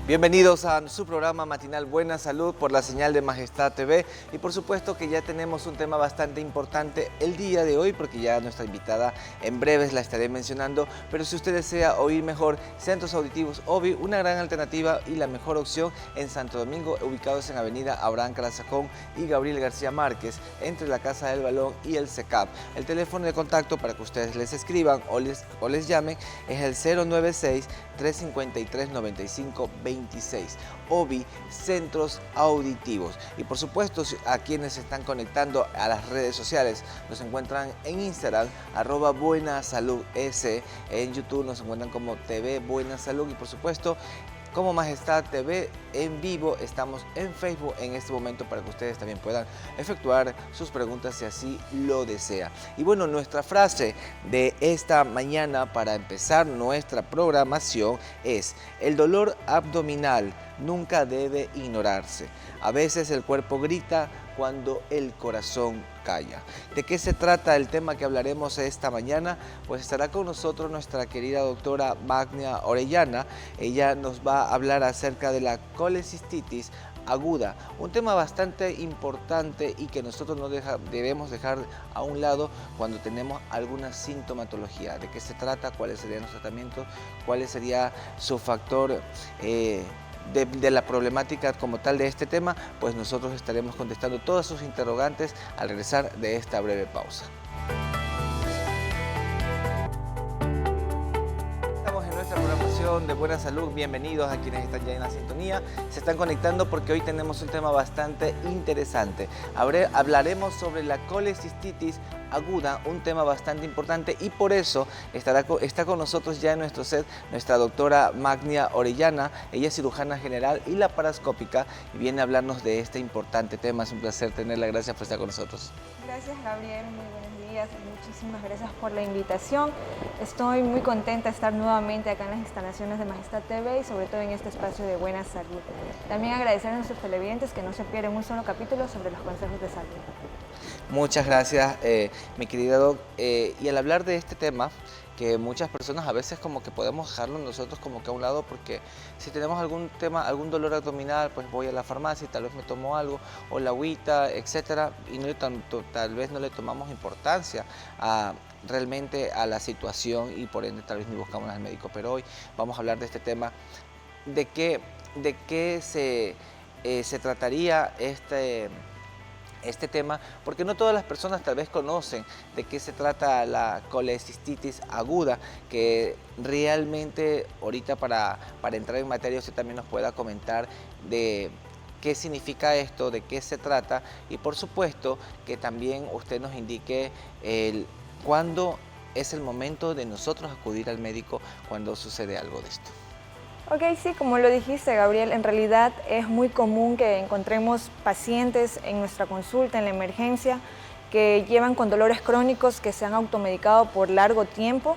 Bienvenidos a su programa matinal Buena Salud por la señal de Majestad TV y por supuesto que ya tenemos un tema bastante importante el día de hoy porque ya nuestra invitada en breves la estaré mencionando, pero si usted desea oír mejor, Centros Auditivos OVI, una gran alternativa y la mejor opción en Santo Domingo, ubicados en Avenida Abraham Carazajón y Gabriel García Márquez, entre la Casa del Balón y el CECAP. El teléfono de contacto para que ustedes les escriban o les llamen es el 096-353-9526. OVI, Centros Auditivos. Y por supuesto, a quienes se están conectando a las redes sociales, nos encuentran en Instagram, @buenasaludS, en YouTube nos encuentran como TV Buena Salud y por supuesto, como Majestad TV en vivo. Estamos en Facebook en este momento para que ustedes también puedan efectuar sus preguntas si así lo desea. Y bueno, nuestra frase de esta mañana para empezar nuestra programación es: el dolor abdominal nunca debe ignorarse. A veces el cuerpo grita cuando el corazón calla. ¿De qué se trata el tema que hablaremos esta mañana? Pues estará con nosotros nuestra querida doctora Magnia Orellana. Ella nos va a hablar acerca de la colecistitis aguda, un tema bastante importante y que nosotros no debemos dejar a un lado cuando tenemos alguna sintomatología. ¿De qué se trata? ¿Cuáles serían los tratamientos? ¿Cuál sería su factor de la problemática como tal de este tema? Pues nosotros estaremos contestando todas sus interrogantes al regresar de esta breve pausa. Estamos en nuestra programación de Buena Salud. Bienvenidos a quienes están ya en la sintonía. Se están conectando porque hoy tenemos un tema bastante interesante. Hablaremos sobre la colecistitis aguda, un tema bastante importante, y por eso está con nosotros ya en nuestro set nuestra doctora Magnia Orellana. Ella es cirujana general y laparoscópica y viene a hablarnos de este importante tema. Es un placer tenerla. Gracias por estar con nosotros. Gracias, Gabriel. Muy buenos días. Muchísimas gracias por la invitación. Estoy muy contenta de estar nuevamente acá en las instalaciones de Majestad TV y sobre todo en este espacio de Buena Salud. También agradecer a nuestros televidentes que no se pierden un solo capítulo sobre los consejos de salud. Muchas gracias, mi querida Doc. Y al hablar de este tema, que muchas personas a veces como que podemos dejarlo nosotros como que a un lado, porque si tenemos algún tema, algún dolor abdominal, pues voy a la farmacia y tal vez me tomo algo, o la agüita, etcétera, y tal vez no le tomamos importancia realmente a la situación y por ende tal vez ni buscamos al médico. Pero hoy vamos a hablar de este tema, de qué se trataría este tema, porque no todas las personas tal vez conocen de qué se trata la colecistitis aguda, que realmente ahorita para entrar en materia usted también nos pueda comentar de qué significa esto, de qué se trata, y por supuesto que también usted nos indique cuándo es el momento de nosotros acudir al médico cuando sucede algo de esto. Ok, sí, como lo dijiste, Gabriel, en realidad es muy común que encontremos pacientes en nuestra consulta, en la emergencia, que llevan con dolores crónicos que se han automedicado por largo tiempo,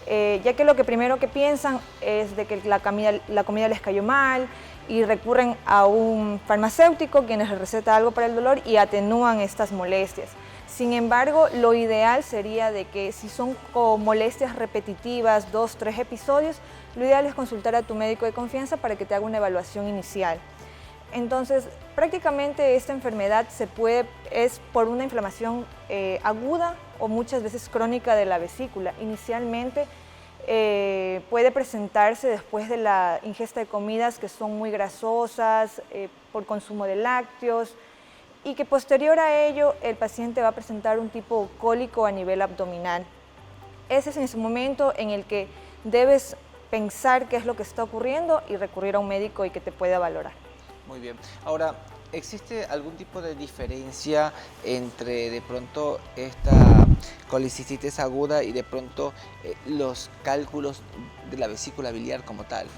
ya que lo que primero que piensan es de que la comida les cayó mal y recurren a un farmacéutico quienes les receta algo para el dolor y atenúan estas molestias. Sin embargo, lo ideal sería de que si son molestias repetitivas, 2, 3 episodios, lo ideal es consultar a tu médico de confianza para que te haga una evaluación inicial. Entonces, prácticamente esta enfermedad es por una inflamación aguda o muchas veces crónica de la vesícula. Inicialmente puede presentarse después de la ingesta de comidas que son muy grasosas, por consumo de lácteos, y que posterior a ello el paciente va a presentar un tipo cólico a nivel abdominal. Ese es en ese momento en el que debes pensar qué es lo que está ocurriendo y recurrir a un médico y que te pueda valorar. Muy bien. Ahora, ¿existe algún tipo de diferencia entre de pronto esta colecistitis aguda y de pronto los cálculos de la vesícula biliar como tal?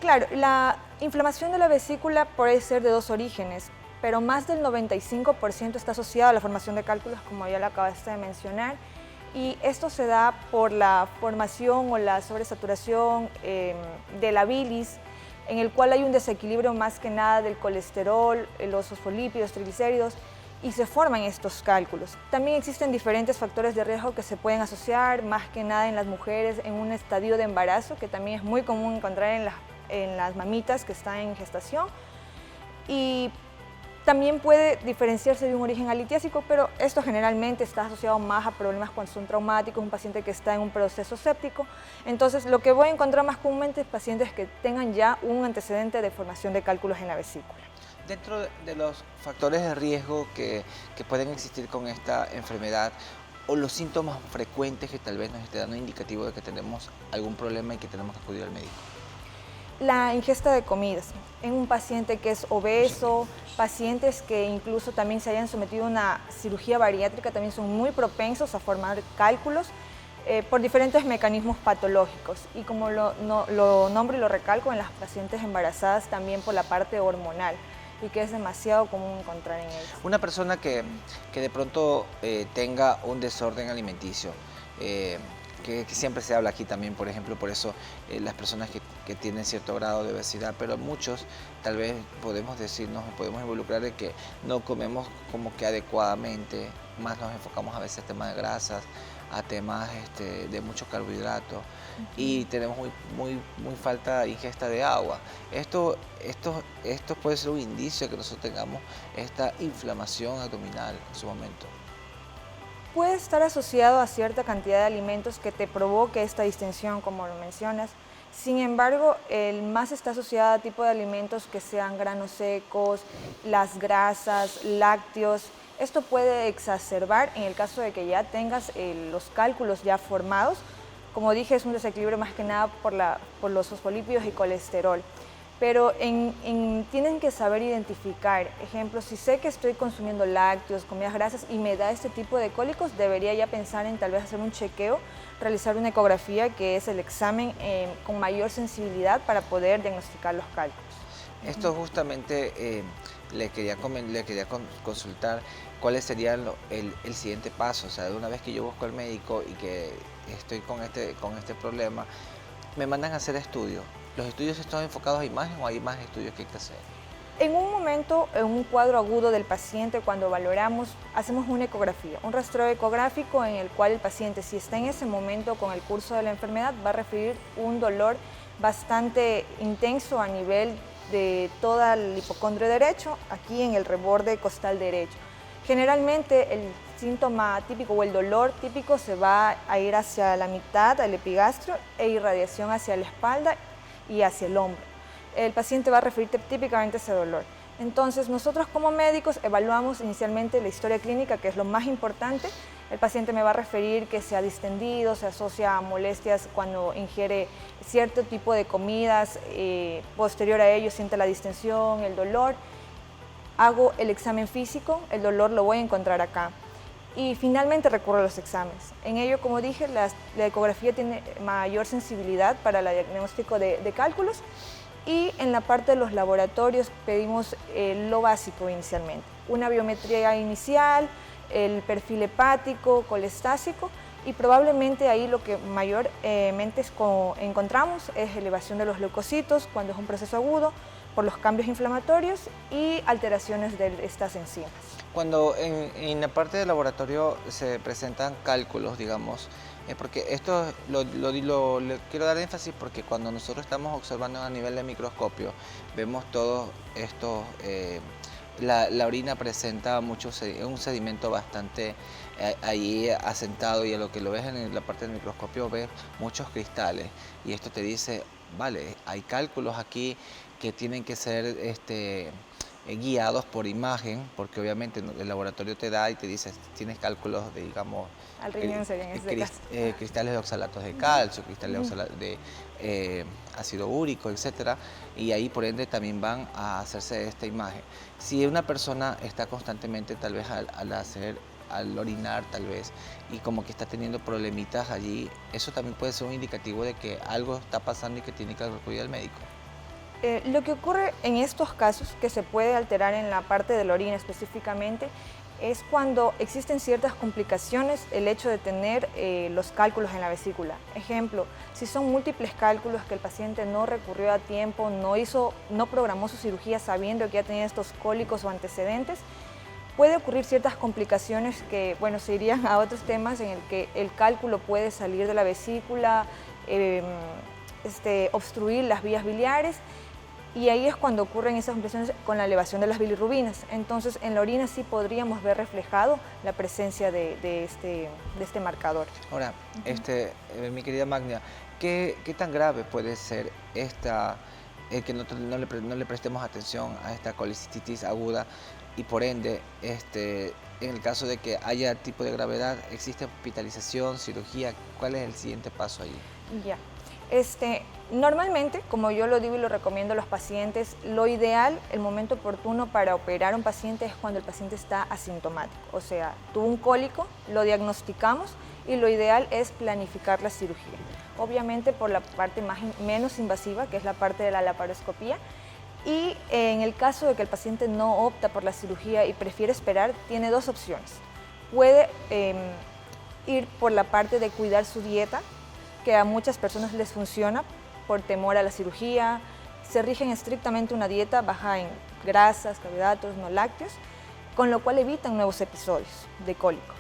Claro, la inflamación de la vesícula puede ser de dos orígenes, pero más del 95% está asociado a la formación de cálculos, como ya lo acabaste de mencionar, y esto se da por la formación o la sobresaturación de la bilis, en el cual hay un desequilibrio más que nada del colesterol, los fosfolípidos, triglicéridos, y se forman estos cálculos. También existen diferentes factores de riesgo que se pueden asociar, más que nada en las mujeres en un estadio de embarazo, que también es muy común encontrar en las en las mamitas que están en gestación y también puede diferenciarse de un origen alitiésico, pero esto generalmente está asociado más a problemas cuando son traumáticos, un paciente que está en un proceso séptico. Entonces, lo que voy a encontrar más comúnmente es pacientes que tengan ya un antecedente de formación de cálculos en la vesícula. Dentro de los factores de riesgo que pueden existir con esta enfermedad, o los síntomas frecuentes que tal vez nos esté dando indicativo de que tenemos algún problema y que tenemos que acudir al médico. La ingesta de comidas en un paciente que es obeso, pacientes que incluso también se hayan sometido a una cirugía bariátrica también son muy propensos a formar cálculos por diferentes mecanismos patológicos y como lo nombro y lo recalco en las pacientes embarazadas también por la parte hormonal y que es demasiado común encontrar en ellas. Una persona que de pronto tenga un desorden alimenticio, que siempre se habla aquí también, por ejemplo, por eso las personas que tienen cierto grado de obesidad, pero muchos tal vez podemos decirnos, podemos involucrar de que no comemos como que adecuadamente, más nos enfocamos a veces a temas de grasas, a temas de mucho carbohidrato y tenemos muy falta de ingesta de agua. Esto puede ser un indicio de que nosotros tengamos esta inflamación abdominal en su momento. Puede estar asociado a cierta cantidad de alimentos que te provoque esta distensión, como lo mencionas. Sin embargo, el más está asociado a tipo de alimentos que sean granos secos, las grasas, lácteos. Esto puede exacerbar en el caso de que ya tengas los cálculos ya formados. Como dije, es un desequilibrio más que nada por los fosfolípidos y colesterol. Pero tienen que saber identificar, ejemplo, si sé que estoy consumiendo lácteos, comidas grasas y me da este tipo de cólicos, debería ya pensar en tal vez hacer un chequeo, realizar una ecografía, que es el examen con mayor sensibilidad para poder diagnosticar los cálculos. Esto justamente le quería consultar cuáles serían el siguiente paso, o sea, de una vez que yo busco al médico y que estoy con este problema, me mandan a hacer estudios. ¿Los estudios están enfocados a imagen o hay más estudios que hay que hacer? En un momento, en un cuadro agudo del paciente, cuando valoramos, hacemos una ecografía, un rastreo ecográfico en el cual el paciente, si está en ese momento con el curso de la enfermedad, va a referir un dolor bastante intenso a nivel de toda el hipocondrio derecho, aquí en el reborde costal derecho. Generalmente el síntoma típico o el dolor típico se va a ir hacia la mitad, al epigastrio, e irradiación hacia la espalda y hacia el hombro. El paciente va a referir típicamente ese dolor. Entonces, nosotros como médicos evaluamos inicialmente la historia clínica, que es lo más importante. El paciente me va a referir que se ha distendido, se asocia a molestias cuando ingiere cierto tipo de comidas, posterior a ello siente la distensión, el dolor. Hago el examen físico, el dolor lo voy a encontrar acá. Y finalmente recurro a los exámenes. En ello, como dije, la ecografía tiene mayor sensibilidad para el diagnóstico de cálculos y en la parte de los laboratorios pedimos lo básico inicialmente. Una biometría inicial, el perfil hepático, colestásico y probablemente ahí lo que mayormente encontramos es elevación de los leucocitos cuando es un proceso agudo por los cambios inflamatorios y alteraciones de estas enzimas. Cuando en la parte del laboratorio se presentan cálculos, digamos, porque esto le quiero dar énfasis porque cuando nosotros estamos observando a nivel de microscopio, vemos todos estos, la orina presenta un sedimento bastante ahí asentado y a lo que lo ves en la parte del microscopio ves muchos cristales y esto te dice, vale, hay cálculos aquí que tienen que ser guiados por imagen, porque obviamente el laboratorio te da y te dice, tienes cálculos de, digamos, al riñón sería en este caso. cristales de oxalatos de calcio, cristales de ácido úrico, etcétera, y ahí por ende también van a hacerse esta imagen. Si una persona está constantemente tal vez al orinar tal vez y como que está teniendo problemitas allí, eso también puede ser un indicativo de que algo está pasando y que tiene que acudir al médico. Lo que ocurre en estos casos, que se puede alterar en la parte de la orina específicamente, es cuando existen ciertas complicaciones, el hecho de tener los cálculos en la vesícula. Ejemplo, si son múltiples cálculos que el paciente no recurrió a tiempo, no programó su cirugía sabiendo que ya tenía estos cólicos o antecedentes, puede ocurrir ciertas complicaciones que, bueno, se irían a otros temas en el que el cálculo puede salir de la vesícula, obstruir las vías biliares, y ahí es cuando ocurren esas complicaciones con la elevación de las bilirrubinas. Entonces, en la orina sí podríamos ver reflejado la presencia de este marcador. Ahora, mi querida Magda, ¿qué tan grave puede ser que no le prestemos atención a esta colicistitis aguda y por ende, en el caso de que haya tipo de gravedad, existe hospitalización, cirugía? ¿Cuál es el siguiente paso allí? Ya. Normalmente, como yo lo digo y lo recomiendo a los pacientes, lo ideal, el momento oportuno para operar a un paciente es cuando el paciente está asintomático. O sea, tuvo un cólico, lo diagnosticamos y lo ideal es planificar la cirugía. Obviamente por la parte menos invasiva, que es la parte de la laparoscopía. Y en el caso de que el paciente no opta por la cirugía y prefiere esperar, tiene dos opciones. Puede ir por la parte de cuidar su dieta, que a muchas personas les funciona por temor a la cirugía. Se rigen estrictamente una dieta baja en grasas, carbohidratos, no lácteos, con lo cual evitan nuevos episodios de cólico.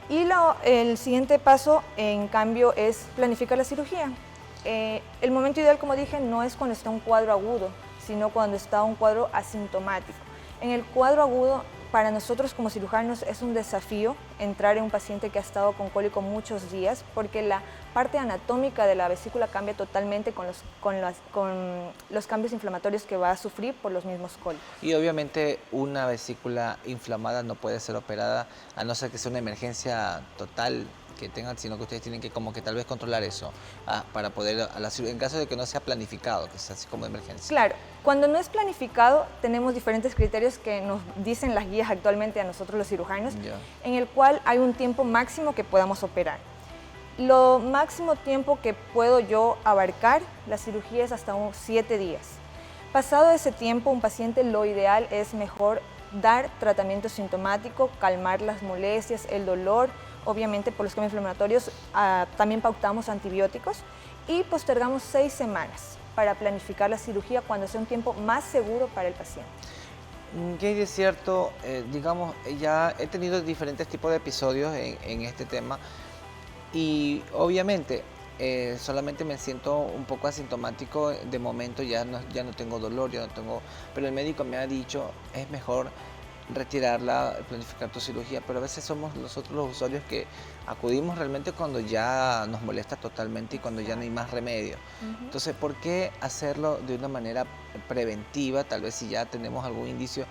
Y el siguiente paso, en cambio, es planificar la cirugía. El momento ideal, como dije, no es cuando está un cuadro agudo, sino cuando está un cuadro asintomático. En el cuadro agudo, para nosotros como cirujanos es un desafío entrar en un paciente que ha estado con cólico muchos días, porque la parte anatómica de la vesícula cambia totalmente con los cambios inflamatorios que va a sufrir por los mismos cólicos. Y obviamente una vesícula inflamada no puede ser operada a no ser que sea una emergencia total que tengan, sino que ustedes tienen que como que tal vez controlar eso para poder, en caso de que no sea planificado, que sea así como de emergencia. Claro, cuando no es planificado tenemos diferentes criterios que nos dicen las guías actualmente a nosotros los cirujanos, en el cual hay un tiempo máximo que podamos operar. Lo máximo tiempo que puedo yo abarcar la cirugía es hasta 7 días. Pasado ese tiempo, un paciente lo ideal es mejor dar tratamiento sintomático, calmar las molestias, el dolor. Obviamente por los cambios inflamatorios también pautamos antibióticos y postergamos 6 semanas para planificar la cirugía cuando sea un tiempo más seguro para el paciente. ¿Qué es cierto? Digamos, ya he tenido diferentes tipos de episodios en este tema y obviamente solamente me siento un poco asintomático de momento, ya no tengo dolor, pero el médico me ha dicho es mejor retirarla, planificar tu cirugía, pero a veces somos nosotros los usuarios que acudimos realmente cuando ya nos molesta totalmente y cuando ya no hay más remedio. Entonces, ¿por qué hacerlo de una manera preventiva, tal vez si ya tenemos algún indicio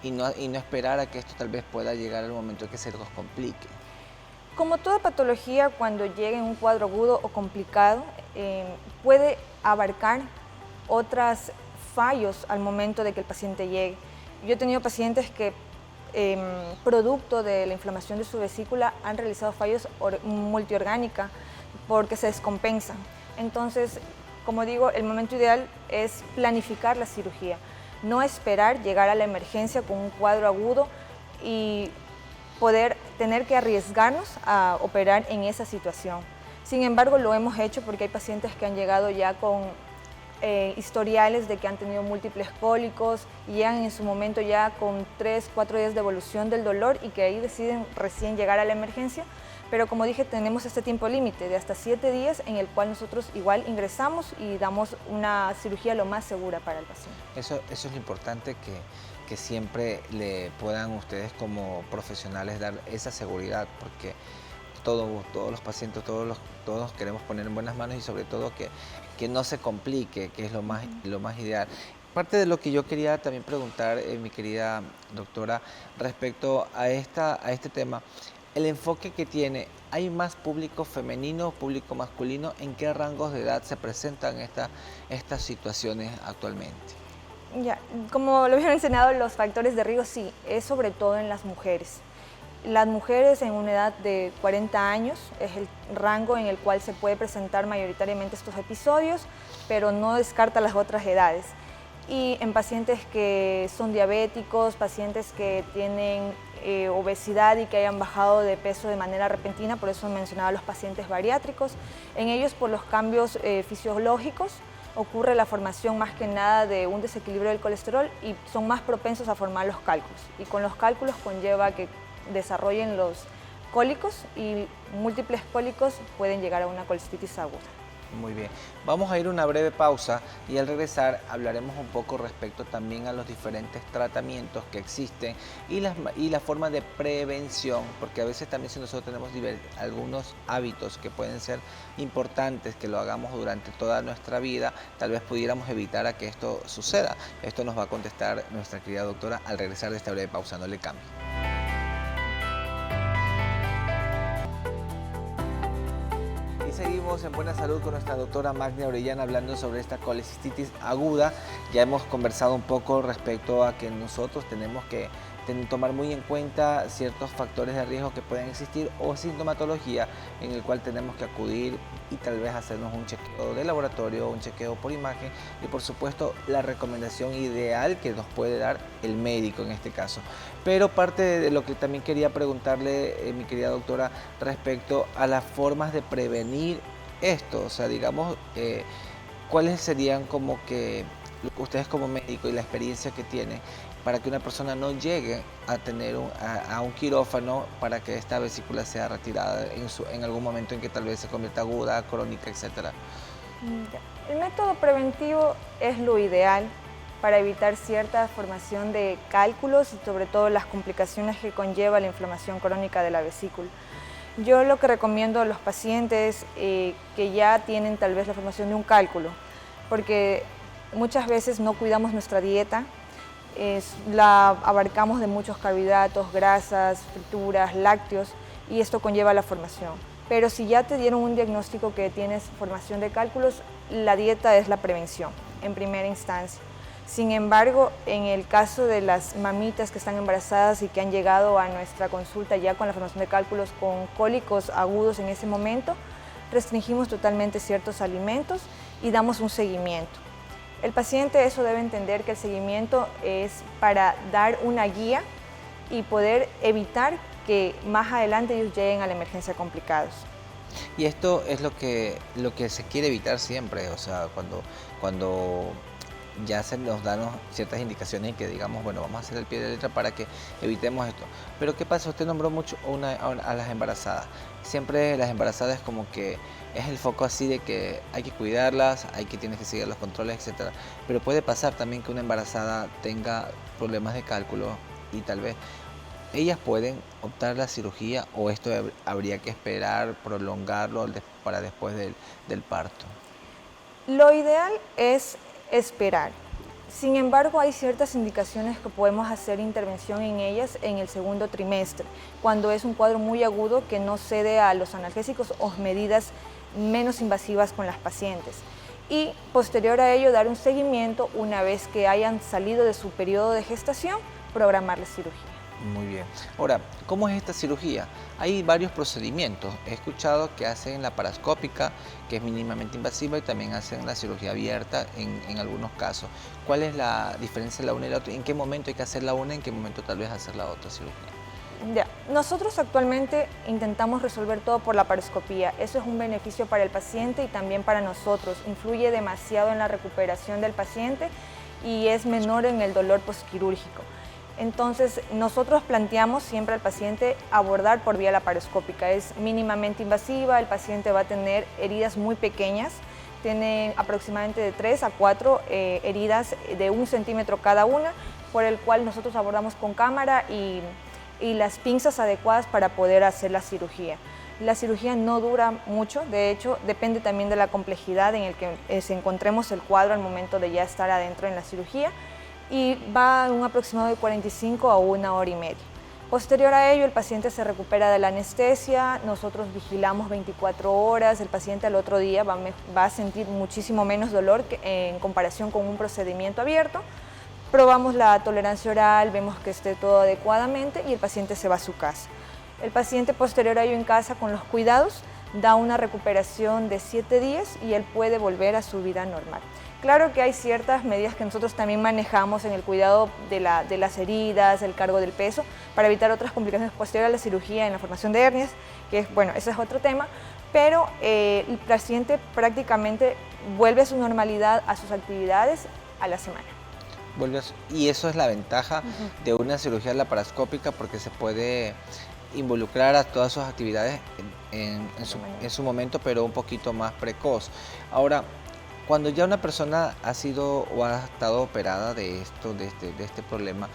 y no esperar a que esto tal vez pueda llegar al momento en que se nos complique? Como toda patología, cuando llegue en un cuadro agudo o complicado, puede abarcar otros fallos al momento de que el paciente llegue. Yo he tenido pacientes que, producto de la inflamación de su vesícula, han realizado fallos multiorgánica porque se descompensan. Entonces, como digo, el momento ideal es planificar la cirugía, no esperar llegar a la emergencia con un cuadro agudo y tener que arriesgarnos a operar en esa situación. Sin embargo, lo hemos hecho porque hay pacientes que han llegado ya con historiales de que han tenido múltiples cólicos y llegan en su momento ya con 3-4 días de evolución del dolor y que ahí deciden recién llegar a la emergencia. Pero como dije, tenemos este tiempo límite de hasta 7 días en el cual nosotros igual ingresamos y damos una cirugía lo más segura para el paciente. Eso es lo importante, que siempre le puedan ustedes como profesionales dar esa seguridad, porque todos los pacientes, todos queremos poner en buenas manos y sobre todo que no se complique, que es lo más ideal. Parte de lo que yo quería también preguntar, mi querida doctora, respecto a este tema, el enfoque que tiene, ¿hay más público femenino, público masculino? ¿En qué rangos de edad se presentan estas situaciones actualmente? Ya, como lo había mencionado, los factores de riesgo sí, es sobre todo en las mujeres. Las mujeres en una edad de 40 años es el rango en el cual se puede presentar mayoritariamente estos episodios, pero no descarta las otras edades. Y en pacientes que son diabéticos, pacientes que tienen obesidad y que hayan bajado de peso de manera repentina, por eso mencionaba los pacientes bariátricos, en ellos por los cambios fisiológicos ocurre la formación más que nada de un desequilibrio del colesterol y son más propensos a formar los cálculos. Y con los cálculos conlleva que desarrollen los cólicos y múltiples cólicos pueden llegar a una colicitis aguda. Muy bien, vamos a ir a una breve pausa y al regresar hablaremos un poco respecto también a los diferentes tratamientos que existen y la forma de prevención, porque a veces también si nosotros tenemos algunos hábitos que pueden ser importantes que lo hagamos durante toda nuestra vida, tal vez pudiéramos evitar a que esto suceda. Esto nos va a contestar nuestra querida doctora al regresar de esta breve pausa, no le cambie. Seguimos en Buena Salud con nuestra doctora Magda Orellana hablando sobre esta colecistitis aguda. Ya hemos conversado un poco respecto a que nosotros tenemos que tomar muy en cuenta ciertos factores de riesgo que pueden existir o sintomatología en el cual tenemos que acudir y tal vez hacernos un chequeo de laboratorio, un chequeo por imagen y por supuesto la recomendación ideal que nos puede dar el médico en este caso. Pero parte de lo que también quería preguntarle, mi querida doctora, respecto a las formas de prevenir esto, o sea, digamos, ¿cuáles serían como que ustedes como médico y la experiencia que tienen para que una persona no llegue a tener a un quirófano para que esta vesícula sea retirada en algún momento en que tal vez se convierta aguda, crónica, etcétera? El método preventivo es lo ideal para evitar cierta formación de cálculos y sobre todo las complicaciones que conlleva la inflamación crónica de la vesícula. Yo lo que recomiendo a los pacientes que ya tienen tal vez la formación de un cálculo, porque muchas veces no cuidamos nuestra dieta, la abarcamos de muchos carbohidratos, grasas, frituras, lácteos y esto conlleva la formación. Pero si ya te dieron un diagnóstico que tienes formación de cálculos, la dieta es la prevención en primera instancia. Sin embargo, en el caso de las mamitas que están embarazadas y que han llegado a nuestra consulta ya con la formación de cálculos con cólicos agudos en ese momento, restringimos totalmente ciertos alimentos y damos un seguimiento. El paciente eso debe entender que el seguimiento es para dar una guía y poder evitar que más adelante ellos lleguen a la emergencia complicados. Y esto es lo que se quiere evitar siempre, o sea, cuando ya se nos dan ciertas indicaciones y que digamos, bueno, vamos a hacer el pie de letra para que evitemos esto. Pero ¿qué pasa? Usted nombró mucho a las embarazadas. Siempre las embarazadas es como que es el foco así de que hay que cuidarlas, tienes que seguir los controles, etcétera. Pero puede pasar también que una embarazada tenga problemas de cálculo y tal vez ellas pueden optar la cirugía o esto habría que esperar, prolongarlo para después del parto. Lo ideal es esperar. Sin embargo, hay ciertas indicaciones que podemos hacer intervención en ellas en el segundo trimestre, cuando es un cuadro muy agudo que no cede a los analgésicos o medidas menos invasivas con las pacientes. Y posterior a ello, dar un seguimiento una vez que hayan salido de su periodo de gestación, programar la cirugía. Muy bien. Ahora, ¿cómo es esta cirugía? Hay varios procedimientos. He escuchado que hacen la parascópica, que es mínimamente invasiva, y también hacen la cirugía abierta en algunos casos. ¿Cuál es la diferencia de la una y la otra? ¿En qué momento hay que hacer la una y en qué momento tal vez hacer la otra cirugía? Ya. Nosotros actualmente intentamos resolver todo por la paroscopía. Eso es un beneficio para el paciente y también para nosotros. Influye demasiado en la recuperación del paciente y es menor en el dolor postquirúrgico. Entonces, nosotros planteamos siempre al paciente abordar por vía laparoscópica. Es mínimamente invasiva, el paciente va a tener heridas muy pequeñas, tiene aproximadamente de 3 a 4 heridas de 1 centímetro cada una, por el cual nosotros abordamos con cámara y las pinzas adecuadas para poder hacer la cirugía. La cirugía no dura mucho, de hecho, depende también de la complejidad en el que se encontremos el cuadro al momento de ya estar adentro en la cirugía, y va a un aproximado de 45 a 1 hora y media. Posterior a ello, el paciente se recupera de la anestesia, nosotros vigilamos 24 horas, el paciente al otro día va a sentir muchísimo menos dolor en comparación con un procedimiento abierto. Probamos la tolerancia oral, vemos que esté todo adecuadamente y el paciente se va a su casa. El paciente posterior a ello en casa con los cuidados da una recuperación de 7 días y él puede volver a su vida normal. Claro que hay ciertas medidas que nosotros también manejamos en el cuidado de las heridas, el cargo del peso, para evitar otras complicaciones posteriores a la cirugía en la formación de hernias, que es, bueno, ese es otro tema, pero el paciente prácticamente vuelve a su normalidad, a sus actividades a la semana. Y eso es la ventaja de una cirugía laparoscópica porque se puede involucrar a todas sus actividades en su momento, pero un poquito más precoz. Ahora, cuando ya una persona ha sido o ha estado operada de esto, de este problema,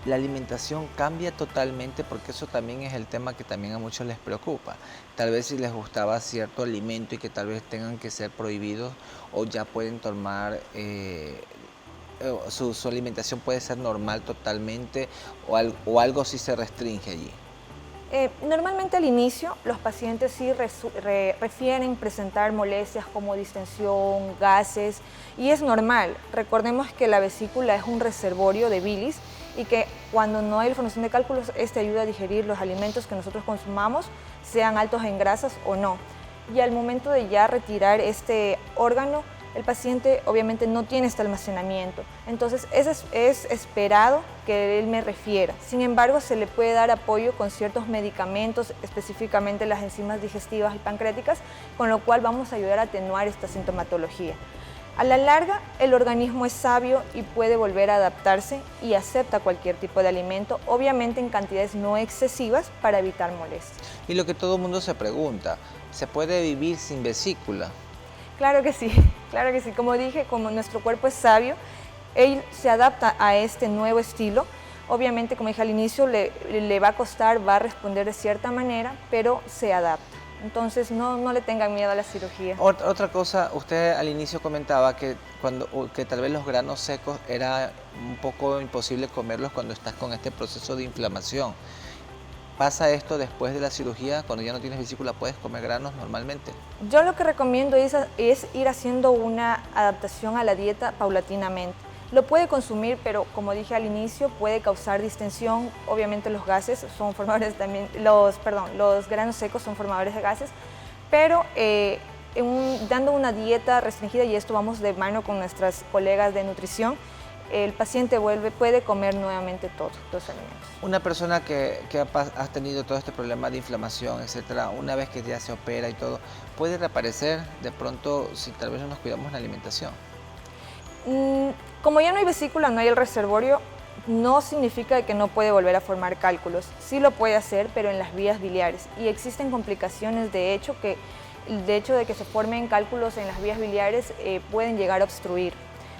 la alimentación cambia totalmente, porque eso también es el tema que también a muchos les preocupa. Tal vez si les gustaba cierto alimento y que tal vez tengan que ser prohibidos, o ya pueden tomar, su alimentación puede ser normal totalmente, o algo sí se restringe allí. Normalmente al inicio los pacientes sí refieren presentar molestias como distensión, gases, y es normal. Recordemos que la vesícula es un reservorio de bilis y que cuando no hay formación de cálculos, este ayuda a digerir los alimentos que nosotros consumamos, sean altos en grasas o no. Y al momento de ya retirar este órgano, el paciente obviamente no tiene este almacenamiento, entonces es esperado que él me refiera. Sin embargo, se le puede dar apoyo con ciertos medicamentos, específicamente las enzimas digestivas y pancreáticas, con lo cual vamos a ayudar a atenuar esta sintomatología. A la larga, el organismo es sabio y puede volver a adaptarse y acepta cualquier tipo de alimento, obviamente en cantidades no excesivas para evitar molestias. Y lo que todo el mundo se pregunta, ¿se puede vivir sin vesícula? Claro que sí, claro que sí. Como dije, como nuestro cuerpo es sabio, él se adapta a este nuevo estilo. Obviamente, como dije al inicio, le va a costar, va a responder de cierta manera, pero se adapta. Entonces, no le tengan miedo a la cirugía. Otra cosa, usted al inicio comentaba que tal vez los granos secos era un poco imposible comerlos cuando estás con este proceso de inflamación. ¿Pasa esto después de la cirugía? Cuando ya no tienes vesícula, ¿puedes comer granos normalmente? Yo lo que recomiendo es ir haciendo una adaptación a la dieta paulatinamente. Lo puede consumir, pero como dije al inicio, puede causar distensión. Obviamente los gases son formadores también, los granos secos son formadores de gases, pero dando una dieta restringida, y esto vamos de mano con nuestras colegas de nutrición, el paciente puede comer nuevamente todos los alimentos. Una persona que ha tenido todo este problema de inflamación, etcétera, una vez que ya se opera y todo, ¿puede reaparecer de pronto si tal vez no nos cuidamos en la alimentación? Como ya no hay vesícula, no hay el reservorio, no significa que no puede volver a formar cálculos. Sí lo puede hacer, pero en las vías biliares. Y existen complicaciones, de hecho de que se formen cálculos en las vías biliares pueden llegar a obstruir.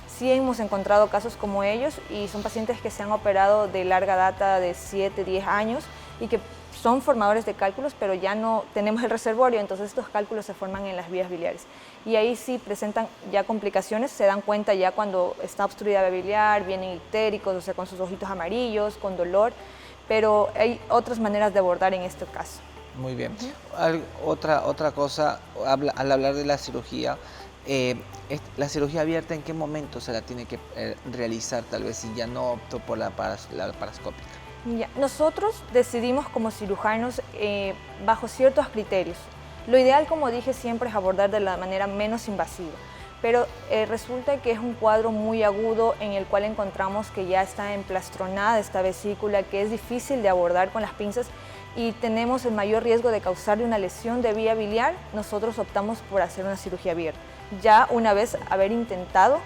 Sí hemos encontrado casos como ellos, y son pacientes que se han operado de larga data, de 7, 10 años, y que son formadores de cálculos, pero ya no tenemos el reservorio, entonces estos cálculos se forman en las vías biliares. Y ahí sí presentan ya complicaciones, se dan cuenta ya cuando está obstruida la vía biliar, vienen ictéricos, o sea, con sus ojitos amarillos, con dolor, pero hay otras maneras de abordar en este caso. Muy bien. Otra cosa, al hablar de la cirugía, la cirugía abierta, ¿en qué momento se la tiene que realizar, tal vez si ya no optó por la laparoscópica? Ya, nosotros decidimos como cirujanos bajo ciertos criterios. Lo ideal, como dije, siempre es abordar de la manera menos invasiva, pero resulta que es un cuadro muy agudo en el cual encontramos que ya está emplastronada esta vesícula, que es difícil de abordar con las pinzas y tenemos el mayor riesgo de causarle una lesión de vía biliar. Nosotros optamos por hacer una cirugía abierta, ya una vez haber intentado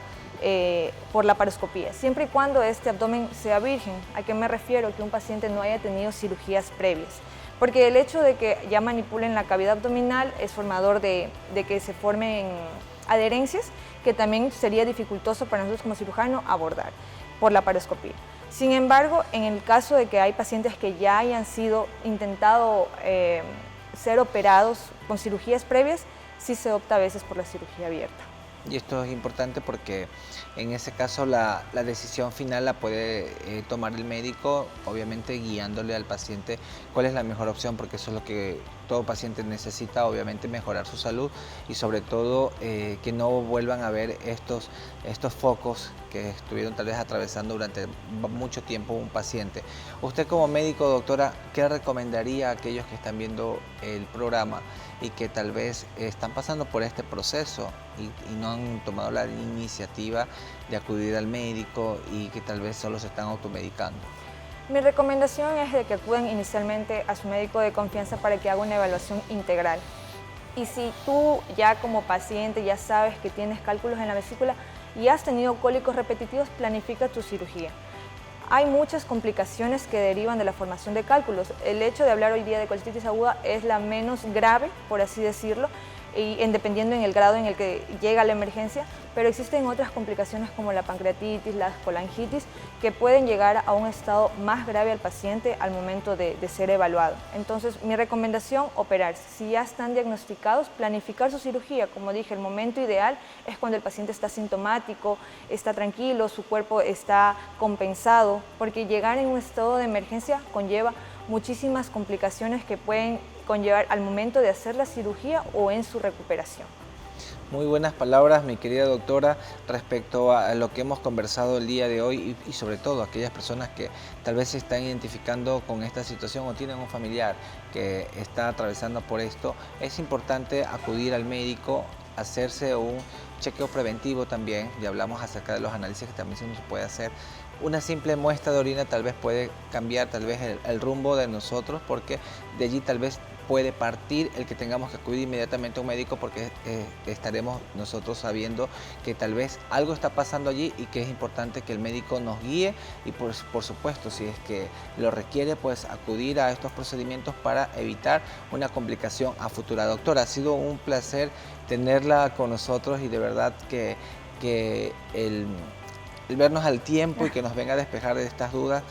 por laparoscopía, siempre y cuando este abdomen sea virgen. ¿A qué me refiero? Que un paciente no haya tenido cirugías previas, porque el hecho de que ya manipulen la cavidad abdominal es formador de que se formen adherencias, que también sería dificultoso para nosotros como cirujano abordar por laparoscopía. Sin embargo, en el caso de que hay pacientes que ya hayan sido intentado ser operados con cirugías previas, sí se opta a veces por la cirugía abierta. Y esto es importante porque en ese caso la decisión final la puede tomar el médico, obviamente guiándole al paciente cuál es la mejor opción, porque eso es lo que todo paciente necesita, obviamente mejorar su salud y sobre todo que no vuelvan a ver estos focos que estuvieron tal vez atravesando durante mucho tiempo un paciente. Usted como médico, doctora, ¿qué recomendaría a aquellos que están viendo el programa y que tal vez están pasando por este proceso y no han tomado la iniciativa de acudir al médico y que tal vez solo se están automedicando? Mi recomendación es de que acudan inicialmente a su médico de confianza para que haga una evaluación integral. Y si tú ya como paciente ya sabes que tienes cálculos en la vesícula y has tenido cólicos repetitivos, planifica tu cirugía. hay muchas complicaciones que derivan de la formación de cálculos. El hecho de hablar hoy día de colititis aguda es la menos grave, por así decirlo, y dependiendo en el grado en el que llega la emergencia, pero existen otras complicaciones como la pancreatitis, la colangitis, que pueden llegar a un estado más grave al paciente al momento de ser evaluado. Entonces, mi recomendación, operarse. Si ya están diagnosticados, planificar su cirugía. Como dije, el momento ideal es cuando el paciente está sintomático, está tranquilo, su cuerpo está compensado, porque llegar en un estado de emergencia conlleva muchísimas complicaciones que pueden conllevar al momento de hacer la cirugía o en su recuperación. Muy buenas palabras, mi querida doctora, respecto a lo que hemos conversado el día de hoy y sobre todo aquellas personas que tal vez se están identificando con esta situación o tienen un familiar que está atravesando por esto. Es importante acudir al médico, hacerse un chequeo preventivo también. Ya hablamos acerca de los análisis que también se nos puede hacer. Una simple muestra de orina tal vez puede cambiar tal vez el rumbo de nosotros, porque de allí tal vez puede partir el que tengamos que acudir inmediatamente a un médico, porque estaremos nosotros sabiendo que tal vez algo está pasando allí y que es importante que el médico nos guíe y por supuesto, si es que lo requiere, pues acudir a estos procedimientos para evitar una complicación a futura. Doctora, ha sido un placer tenerla con nosotros y de verdad que el vernos al tiempo y que nos venga a despejar de estas dudas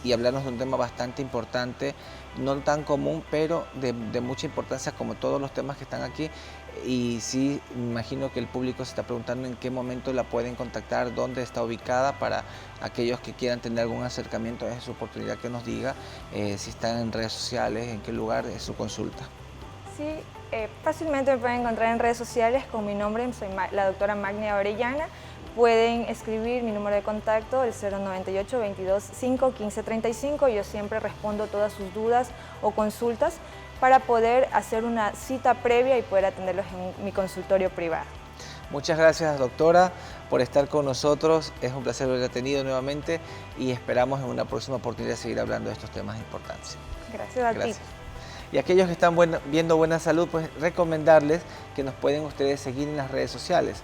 y hablarnos de un tema bastante importante, no tan común, pero de mucha importancia como todos los temas que están aquí. Y sí, me imagino que el público se está preguntando en qué momento la pueden contactar, dónde está ubicada, para aquellos que quieran tener algún acercamiento. Es su oportunidad que nos diga si están en redes sociales, en qué lugar es su consulta. Sí, fácilmente me pueden encontrar en redes sociales con mi nombre, soy la doctora Magnia Orellana. Pueden escribir mi número de contacto, el 098 22 5 15 35. Yo siempre respondo todas sus dudas o consultas para poder hacer una cita previa y poder atenderlos en mi consultorio privado. Muchas gracias, doctora, por estar con nosotros. Es un placer haberla tenido nuevamente y esperamos en una próxima oportunidad seguir hablando de estos temas de importancia. Gracias a ti. Y aquellos que están viendo Buena Salud, pues recomendarles que nos pueden ustedes seguir en las redes sociales,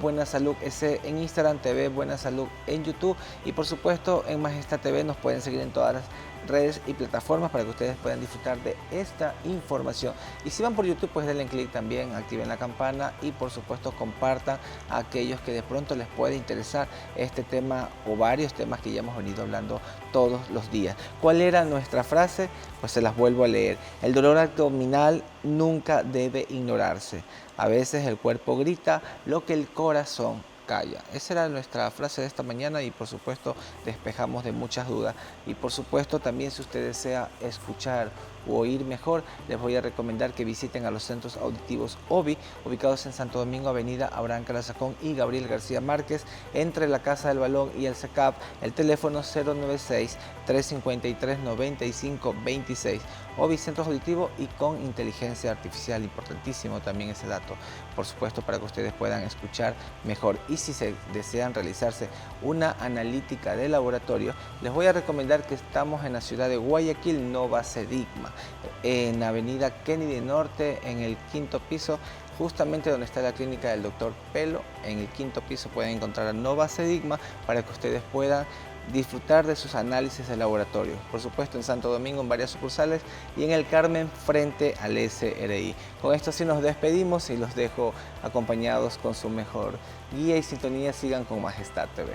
@buenasalud.es en Instagram, TV Buena Salud en YouTube y por supuesto en Majestad TV nos pueden seguir en todas las redes y plataformas para que ustedes puedan disfrutar de esta información. Y si van por YouTube, pues denle clic también, activen la campana y por supuesto compartan a aquellos que de pronto les puede interesar este tema o varios temas que ya hemos venido hablando todos los días. ¿Cuál era nuestra frase? Pues se las vuelvo a leer. El dolor abdominal nunca debe ignorarse. A veces el cuerpo grita lo que el corazón calla. Esa era nuestra frase de esta mañana y por supuesto despejamos de muchas dudas. Y por supuesto también, si usted desea escuchar o oír mejor, les voy a recomendar que visiten a los centros auditivos OBI, ubicados en Santo Domingo, Avenida Abraham Calazacón y Gabriel García Márquez, entre la Casa del Balón y el SECAP. El teléfono 096-353-9526. OBI Centros Auditivos y con inteligencia artificial, importantísimo también ese dato, por supuesto, para que ustedes puedan escuchar mejor. Y si se desean realizarse una analítica de laboratorio, les voy a recomendar que estamos en la ciudad de Guayaquil, Nova Sedigma, en Avenida Kennedy Norte, en el 5º piso, justamente donde está la clínica del doctor Pelo. En el 5º piso pueden encontrar a Nova Sedigma para que ustedes puedan disfrutar de sus análisis de laboratorio. Por supuesto en Santo Domingo en varias sucursales y en el Carmen frente al SRI. Con esto sí nos despedimos y los dejo acompañados con su mejor guía y sintonía. Sigan con Majestad TV.